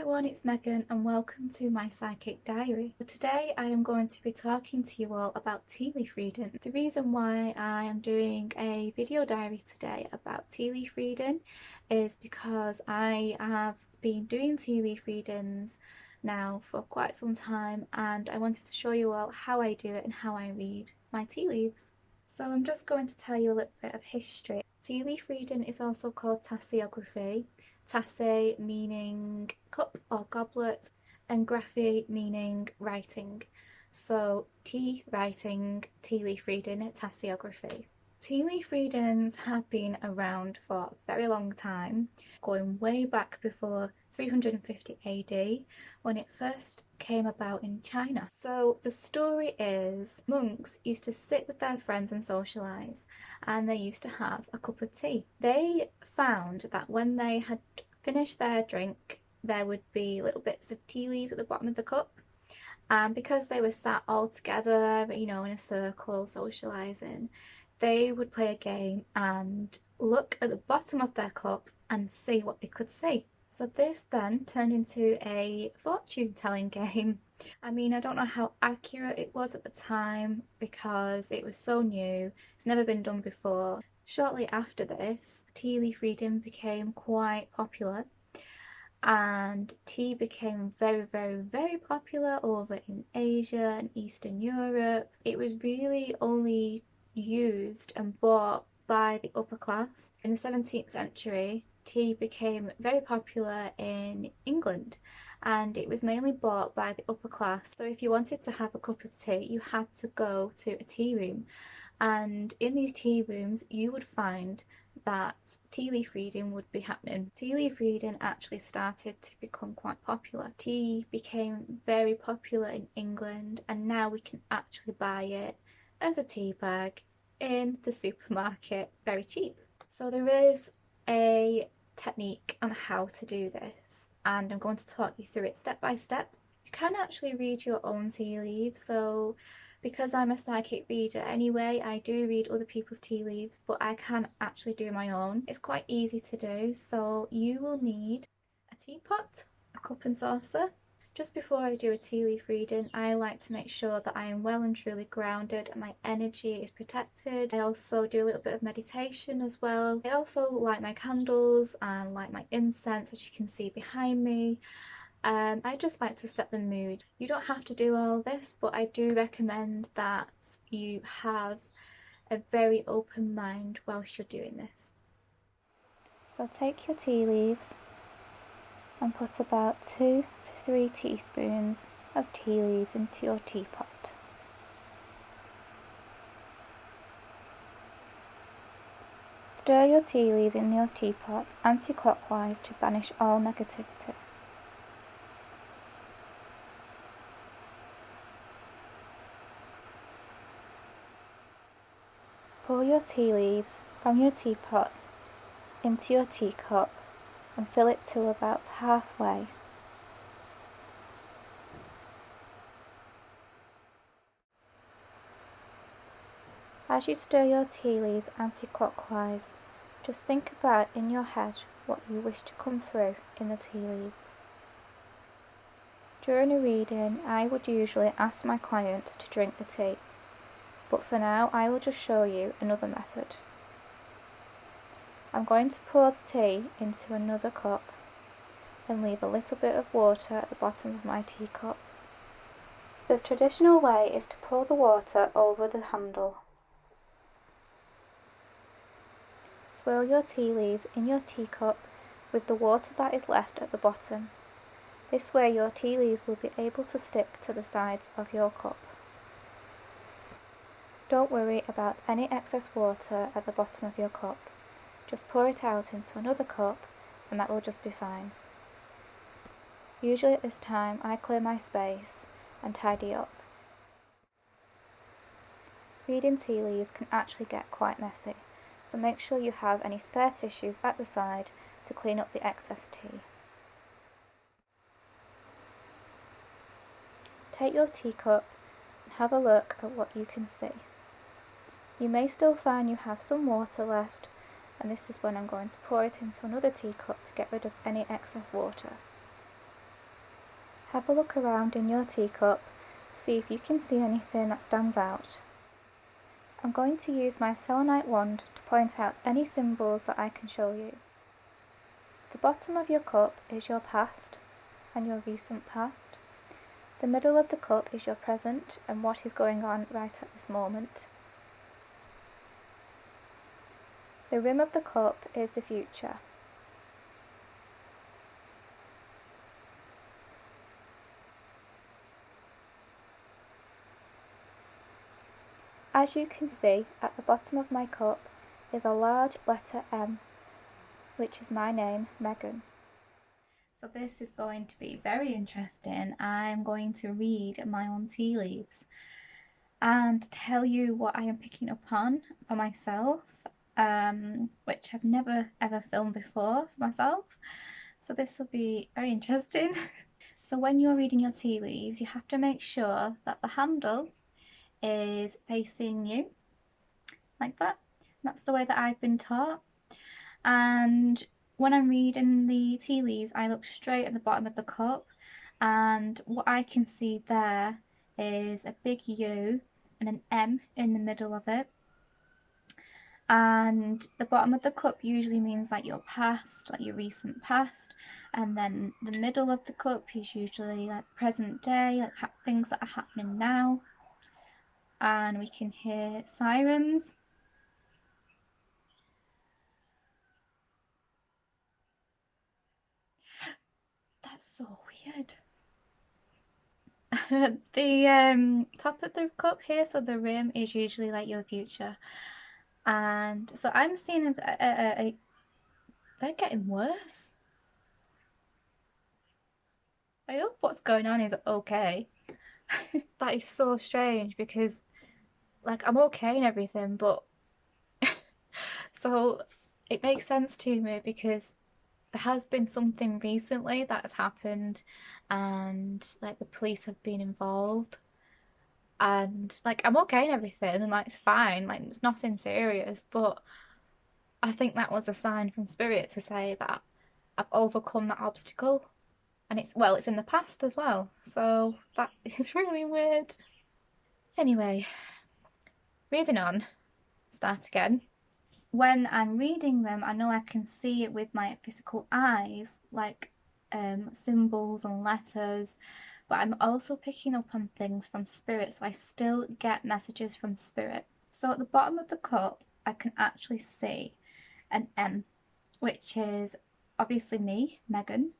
everyone, it's Megan and welcome to my psychic diary. Today I am going to be talking to you all about tea leaf reading. The reason why I am doing a video diary today about tea leaf reading is because I have been doing tea leaf readings now for quite some time, and I wanted to show you all how I do it and how I read my tea leaves. So I'm just going to tell you a little bit of history. Tea leaf reading is also called tasseography. Tasse meaning cup or goblet, and graphy meaning writing. So tea writing, tea leaf reading, tasseography. Tea leaf readings have been around for a very long time, going way back before 350 AD when it first came about in China. So the story is monks used to sit with their friends and socialise, and they used to have a cup of tea. They found that when they had finished their drink there would be little bits of tea leaves at the bottom of the cup, and because they were sat all together, you know, in a circle socialising, they would play a game and look at the bottom of their cup and see what they could see. So this then turned into a fortune telling game. I mean, I don't know how accurate it was at the time because it was so new, it's never been done before. Shortly after this, tea leaf reading became quite popular, and tea became very popular over in Asia and Eastern Europe. It was really only used and bought by the upper class. In the 17th century, tea became very popular in England, and it was mainly bought by the upper class. So if you wanted to have a cup of tea, you had to go to a tea room, and in these tea rooms you would find that tea leaf reading would be happening. Tea leaf reading actually started to become quite popular. Tea became very popular in England, and now we can actually buy it as a tea bag in the supermarket very cheap. So there is a technique on how to do this, and I'm going to talk you through it step by step. You can actually read your own tea leaves, so because I'm a psychic reader anyway, I do read other people's tea leaves, but I can actually do my own. It's quite easy to do. So you will need a teapot, a cup and saucer. Just before I do a tea leaf reading, I like to make sure that I am well and truly grounded and my energy is protected. I also do a little bit of meditation as well. I also light my candles and light my incense, as you can see behind me. I just like to set the mood. You don't have to do all this, but I do recommend that you have a very open mind whilst you're doing this. So take your tea leaves and put about 2 to 3 teaspoons of tea leaves into your teapot. Stir your tea leaves in your teapot anti-clockwise to banish all negativity. Pour your tea leaves from your teapot into your teacup and fill it to about halfway. As you stir your tea leaves anti-clockwise, just think about in your head what you wish to come through in the tea leaves. During a reading, I would usually ask my client to drink the tea, but for now I will just show you another method. I'm going to pour the tea into another cup and leave a little bit of water at the bottom of my teacup. The traditional way is to pour the water over the handle. Swirl your tea leaves in your teacup with the water that is left at the bottom. This way your tea leaves will be able to stick to the sides of your cup. Don't worry about any excess water at the bottom of your cup. Just pour it out into another cup and that will just be fine. Usually at this time I clear my space and tidy up. Reading tea leaves can actually get quite messy, so make sure you have any spare tissues at the side to clean up the excess tea. Take your teacup and have a look at what you can see. You may still find you have some water left, and this is when I'm going to pour it into another teacup to get rid of any excess water. Have a look around in your teacup, see if you can see anything that stands out. I'm going to use my selenite wand to point out any symbols that I can show you. The bottom of your cup is your past and your recent past. The middle of the cup is your present and what is going on right at this moment. The rim of the cup is the future. As you can see, at the bottom of my cup is a large letter M, which is my name, Megan. So this is going to be very interesting. I'm going to read my own tea leaves and tell you what I am picking up on for myself, which I've never ever filmed before for myself. So this will be very interesting. So when you're reading your tea leaves, you have to make sure that the handle is facing you, like that. That's the way that I've been taught. And when I'm reading the tea leaves, I look straight at the bottom of the cup, and what I can see there is a big U and an M in the middle of it. And the bottom of the cup usually means like your past, like your recent past, and then the middle of the cup is usually like present day, like things that are happening now. And we can hear sirens. That's so weird. The top of the cup here, so the rim, is usually like your future. And so I'm seeing they're getting worse. I hope what's going on is okay. That is so strange because like I'm okay and everything, but so it makes sense to me because there has been something recently that has happened and like the police have been involved, and like I'm okay and everything and like it's fine, like it's nothing serious, but I think that was a sign from spirit to say that I've overcome that obstacle, and it's in the past as well, so that is really weird. Anyway, moving on, start again. When I'm reading them, I know I can see it with my physical eyes, like symbols and letters, but I'm also picking up on things from spirit, so I still get messages from spirit. So at the bottom of the cup, I can actually see an M, which is obviously me, Megan.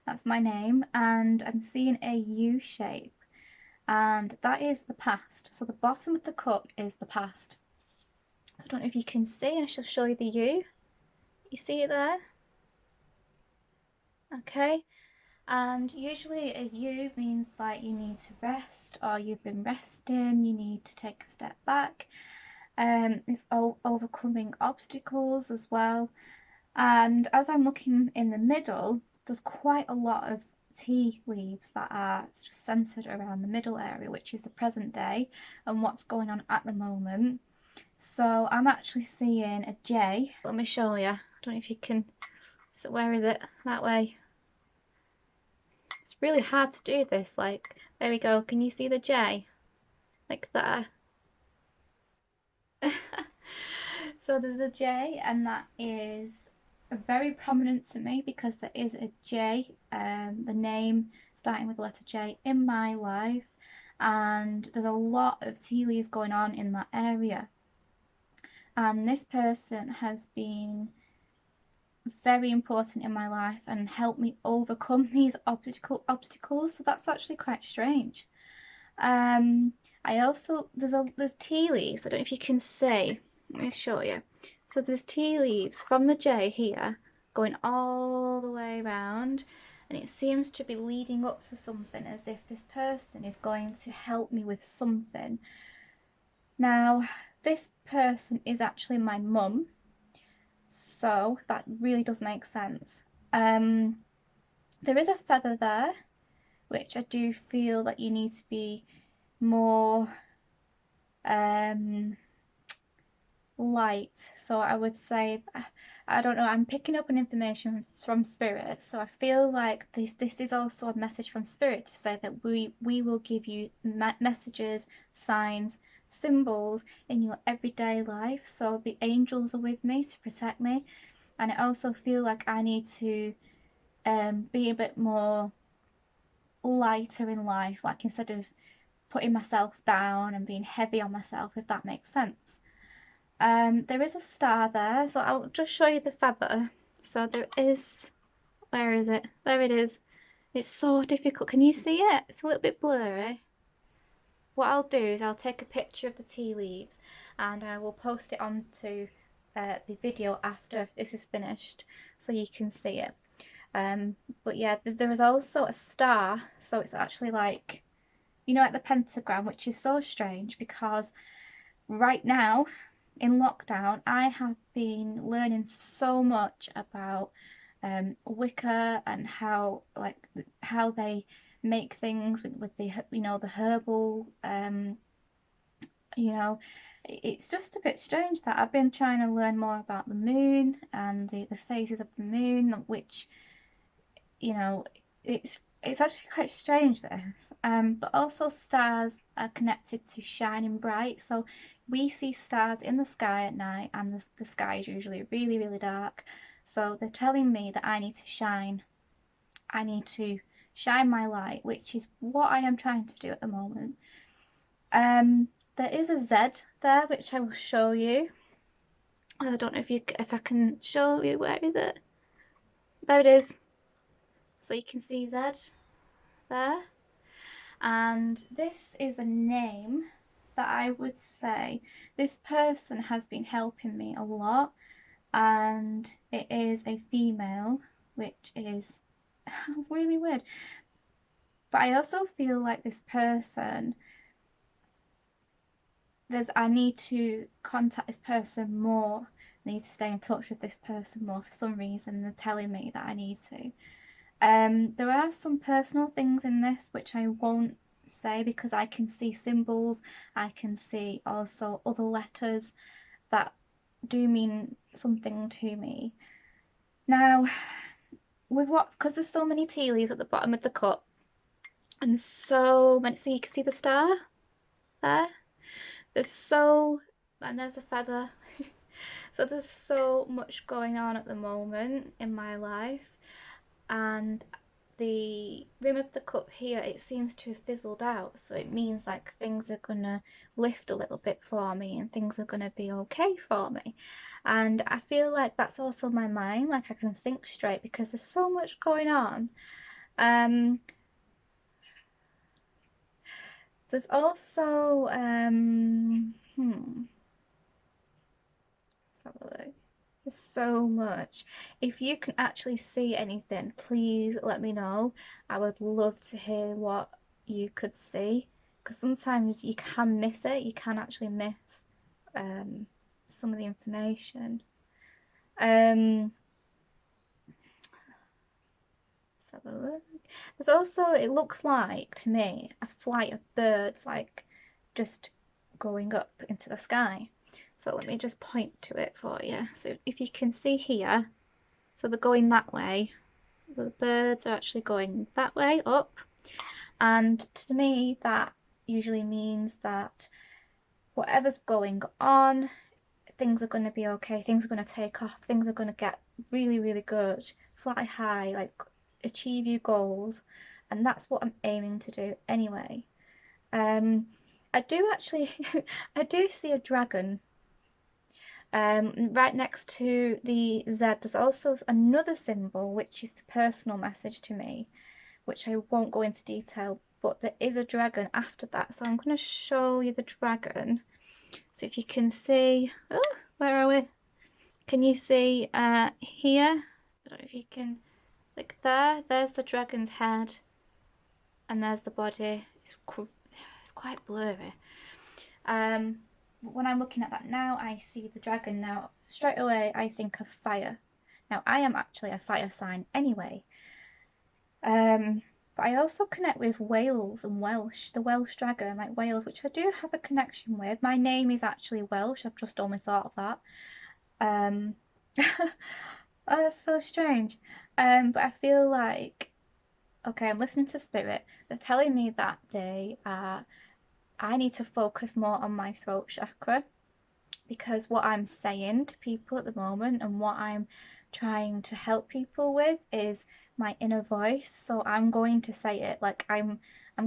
That's my name, and I'm seeing a U shape, and that is the past. So the bottom of the cup is the past. I don't know if you can see, I shall show you the U. You see it there? Okay. And usually a U means like you need to rest, or you've been resting, you need to take a step back. It's overcoming obstacles as well. And as I'm looking in the middle, there's quite a lot of tea leaves that are just centered around the middle area, which is the present day and what's going on at the moment. So I'm actually seeing a J. Let me show you. I don't know if you can. So where is it? That way. It's really hard to do this. Like, there we go. Can you see the J? Like there. So there's a J, and that is very prominent to me because there is a J, the name starting with the letter J, in my life, and there's a lot of tea leaves going on in that area. And this person has been very important in my life and helped me overcome these obstacles. So that's actually quite strange. I also there's tea leaves. I don't know if you can see. Let me show you. So there's tea leaves from the J here going all the way around, and it seems to be leading up to something, as if this person is going to help me with something. Now, this person is actually my mum, so that really does make sense. There is a feather there, which I do feel that you need to be more light. So I would say, I don't know, I'm picking up an information from spirit, so I feel like this is also a message from spirit to say that we will give you messages, signs, symbols in your everyday life. So the angels are with me to protect me, and I also feel like I need to be a bit more lighter in life, like instead of putting myself down and being heavy on myself, if that makes sense. There is a star there, so I'll just show you the feather. So there is, where is it? There it is. It's so difficult. Can you see it? It's a little bit blurry. What I'll do is I'll take a picture of the tea leaves and I will post it onto the video after this is finished so you can see it. But yeah, there is also a star, so it's actually like, you know, like the pentagram, which is so strange because right now in lockdown I have been learning so much about Wicca and how they make things with the, you know, the herbal, you know, it's just a bit strange that I've been trying to learn more about the moon and the phases of the moon, which, you know, it's actually quite strange this. But also stars are connected to shining bright. So we see stars in the sky at night, and the sky is usually really, really dark. So they're telling me that I need to shine. I need to shine my light, which is what I am trying to do at the moment. There is a Z there, which I will show you. I don't know if I can show you. Where is it? There it is. So you can see Z there. And this is a name that I would say this person has been helping me a lot, and it is a female, which is really weird. But I also feel like this person, I need to contact this person more. I need to stay in touch with this person more. For some reason they're telling me that I need to. There are some personal things in this which I won't say because I can see symbols, I can see also other letters that do mean something to me. Now, with what, because there's so many tea leaves at the bottom of the cup, and so many, so you can see the star there. And there's a feather. So there's so much going on at the moment in my life, and the rim of the cup here, it seems to have fizzled out, so it means like things are gonna lift a little bit for me and things are gonna be okay for me. And I feel like that's also my mind, like I can think straight because there's so much going on. There's also let's have a look. There's so much. If you can actually see anything, please let me know. I would love to hear what you could see, because sometimes you can miss it. You can actually miss some of the information. Let's have a look. There's also, it looks like to me, a flight of birds like just going up into the sky. So let me just point to it for you. So if you can see here, so they're going that way. The birds are actually going that way up. And to me, that usually means that whatever's going on, things are going to be okay. Things are going to take off. Things are going to get really, really good. Fly high, like achieve your goals. And that's what I'm aiming to do anyway. I do actually, I do see a dragon. Right next to the Z, there's also another symbol, which is the personal message to me, which I won't go into detail, but there is a dragon after that. So I'm going to show you the dragon. So if you can see, oh, where are we? Can you see here? I don't know if you can, like there's the dragon's head, and there's the body. It's quite blurry. When I'm looking at that now, I see the dragon. Now, straight away, I think of fire. Now, I am actually a fire sign anyway. But I also connect with Wales and Welsh, the Welsh dragon, like Wales, which I do have a connection with. My name is actually Welsh, I've just only thought of that. Um, oh, that's so strange. But I feel like, okay, I'm listening to Spirit. They're telling me that I need to focus more on my throat chakra, because what I'm saying to people at the moment and what I'm trying to help people with is my inner voice. So I'm going to say it like I'm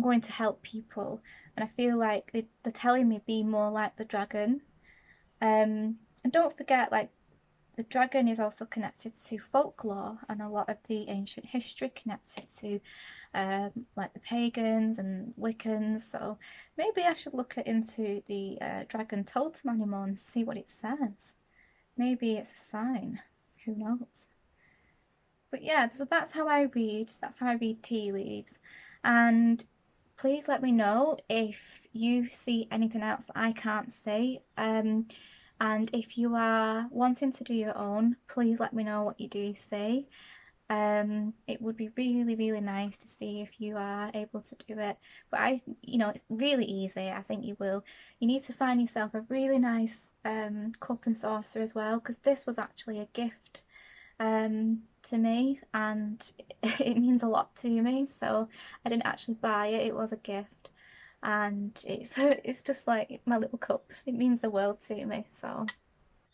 going to help people, and I feel like they're telling me be more like the dragon. And don't forget, like, the dragon is also connected to folklore and a lot of the ancient history connected to like the pagans and Wiccans. So maybe I should look into the dragon totem animal and see what it says. Maybe it's a sign. Who knows? But yeah, so that's how I read. That's how I read tea leaves. And please let me know if you see anything else that I can't see. And if you are wanting to do your own, please let me know what you do see. It would be really, really nice to see if you are able to do it. But it's really easy. I think you will. You need to find yourself a really nice cup and saucer as well, because this was actually a gift to me, and it means a lot to me. So I didn't actually buy it; it was a gift, and it's just like my little cup. It means the world to me. So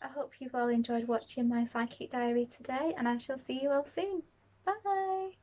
I hope you've all enjoyed watching my psychic diary today, and I shall see you all soon. Bye!